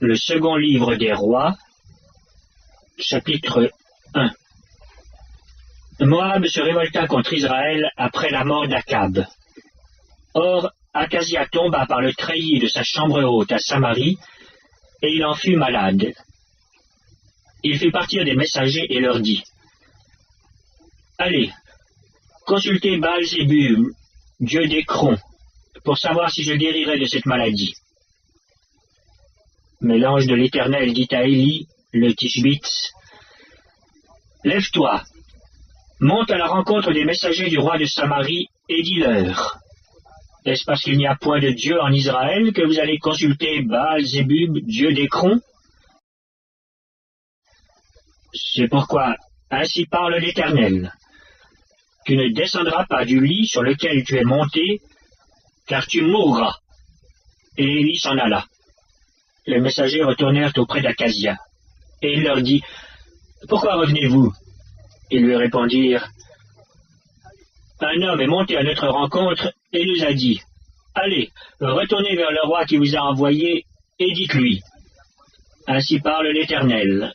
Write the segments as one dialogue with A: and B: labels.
A: Le second livre des rois, chapitre 1. Moab se révolta contre Israël après la mort d'Akab. Or, Akazia tomba par le treillis de sa chambre haute à Samarie, et il en fut malade. Il fit partir des messagers et leur dit : Allez, consultez Baal-Zébub, dieu d'Écron, pour savoir si je guérirai de cette maladie. Mais l'ange de l'Éternel dit à Élie, le Tishbite : Lève-toi, monte à la rencontre des messagers du roi de Samarie et dis-leur : Est-ce parce qu'il n'y a point de Dieu en Israël que vous allez consulter Baal-Zébub, dieu d'Écron ? C'est pourquoi, ainsi parle l'Éternel : Tu ne descendras pas du lit sur lequel tu es monté, car tu mourras. Et Élie s'en alla. Les messagers retournèrent auprès d'Akazia, et il leur dit : Pourquoi revenez-vous ? Ils lui répondirent : Un homme est monté à notre rencontre et nous a dit : Allez, retournez vers le roi qui vous a envoyé, et dites-lui : Ainsi parle l'Éternel.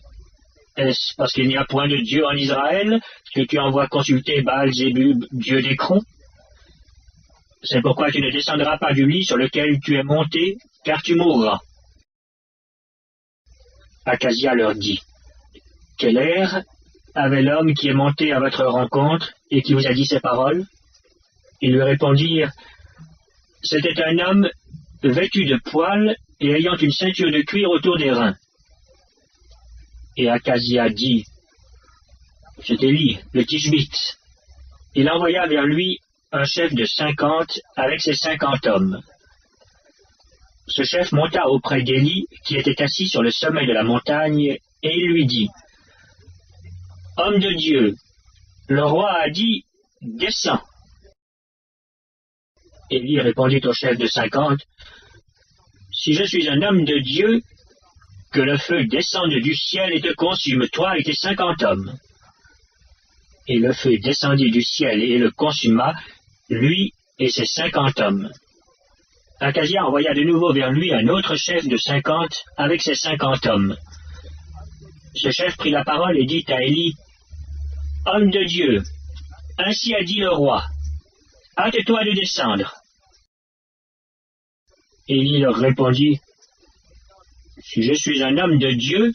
A: Est-ce parce qu'il n'y a point de Dieu en Israël que tu envoies consulter Baal-Zébub, dieu d'Écron ? C'est pourquoi tu ne descendras pas du lit sur lequel tu es monté, car tu mourras. Akazia leur dit : Quel air avait l'homme qui est monté à votre rencontre et qui vous a dit ces paroles ? Ils lui répondirent : C'était un homme vêtu de poils et ayant une ceinture de cuir autour des reins. Et Akazia dit : C'est Élie, le Tishbite. Il envoya vers lui un chef de 50 avec ses 50 hommes. Ce chef monta auprès d'Élie, qui était assis sur le sommet de la montagne, et il lui dit : Homme de Dieu, le roi a dit : Descends. Élie répondit au chef de 50 : Si je suis un homme de Dieu, que le feu descende du ciel et te consume, toi et tes 50 hommes. Et le feu descendit du ciel et le consuma, lui et ses 50 hommes. Akazia envoya de nouveau vers lui un autre chef de 50 avec ses 50 hommes. Ce chef prit la parole et dit à Élie : Homme de Dieu, ainsi a dit le roi, hâte-toi de descendre. Élie leur répondit : Si je suis un homme de Dieu,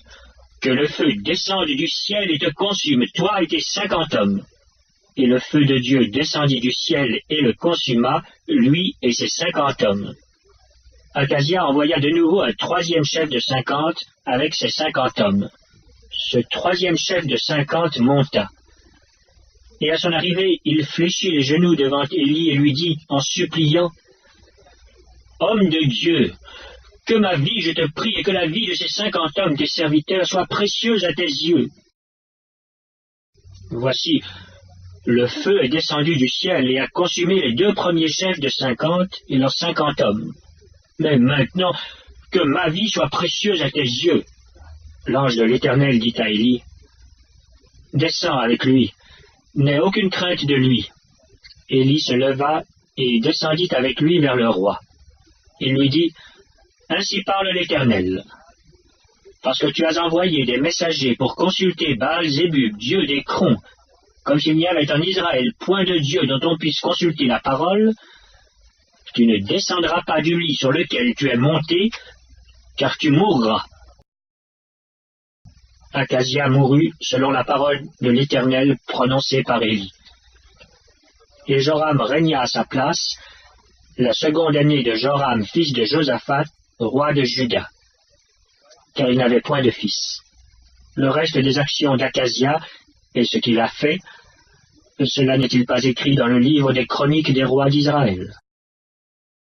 A: que le feu descende du ciel et te consume, toi et tes 50 hommes. Et le feu de Dieu descendit du ciel et le consuma, lui et ses 50 hommes. Akazia envoya de nouveau un troisième chef de 50 avec ses 50 hommes. Ce troisième chef de 50 monta. Et à son arrivée, il fléchit les genoux devant Élie et lui dit, en suppliant : Homme de Dieu, que ma vie, je te prie, et que la vie de ces 50 hommes, tes serviteurs, soit précieuse à tes yeux. Voici, le feu est descendu du ciel et a consumé les deux premiers chefs de 50 et leurs 50 hommes. Mais maintenant, que ma vie soit précieuse à tes yeux. L'ange de l'Éternel dit à Élie : Descends avec lui, n'aie aucune crainte de lui. Élie se leva et descendit avec lui vers le roi. Il lui dit : Ainsi parle l'Éternel. Parce que tu as envoyé des messagers pour consulter Baal-Zébub, dieu d'Écron, comme s'il n'y avait en Israël point de Dieu dont on puisse consulter la parole, tu ne descendras pas du lit sur lequel tu es monté, car tu mourras. Akazia mourut selon la parole de l'Éternel prononcée par Élie. Et Joram régna à sa place, la seconde année de Joram, fils de Josaphat, roi de Juda, car il n'avait point de fils. Le reste des actions d'Akazia et ce qu'il a fait, cela n'est-il pas écrit dans le livre des chroniques des rois d'Israël ?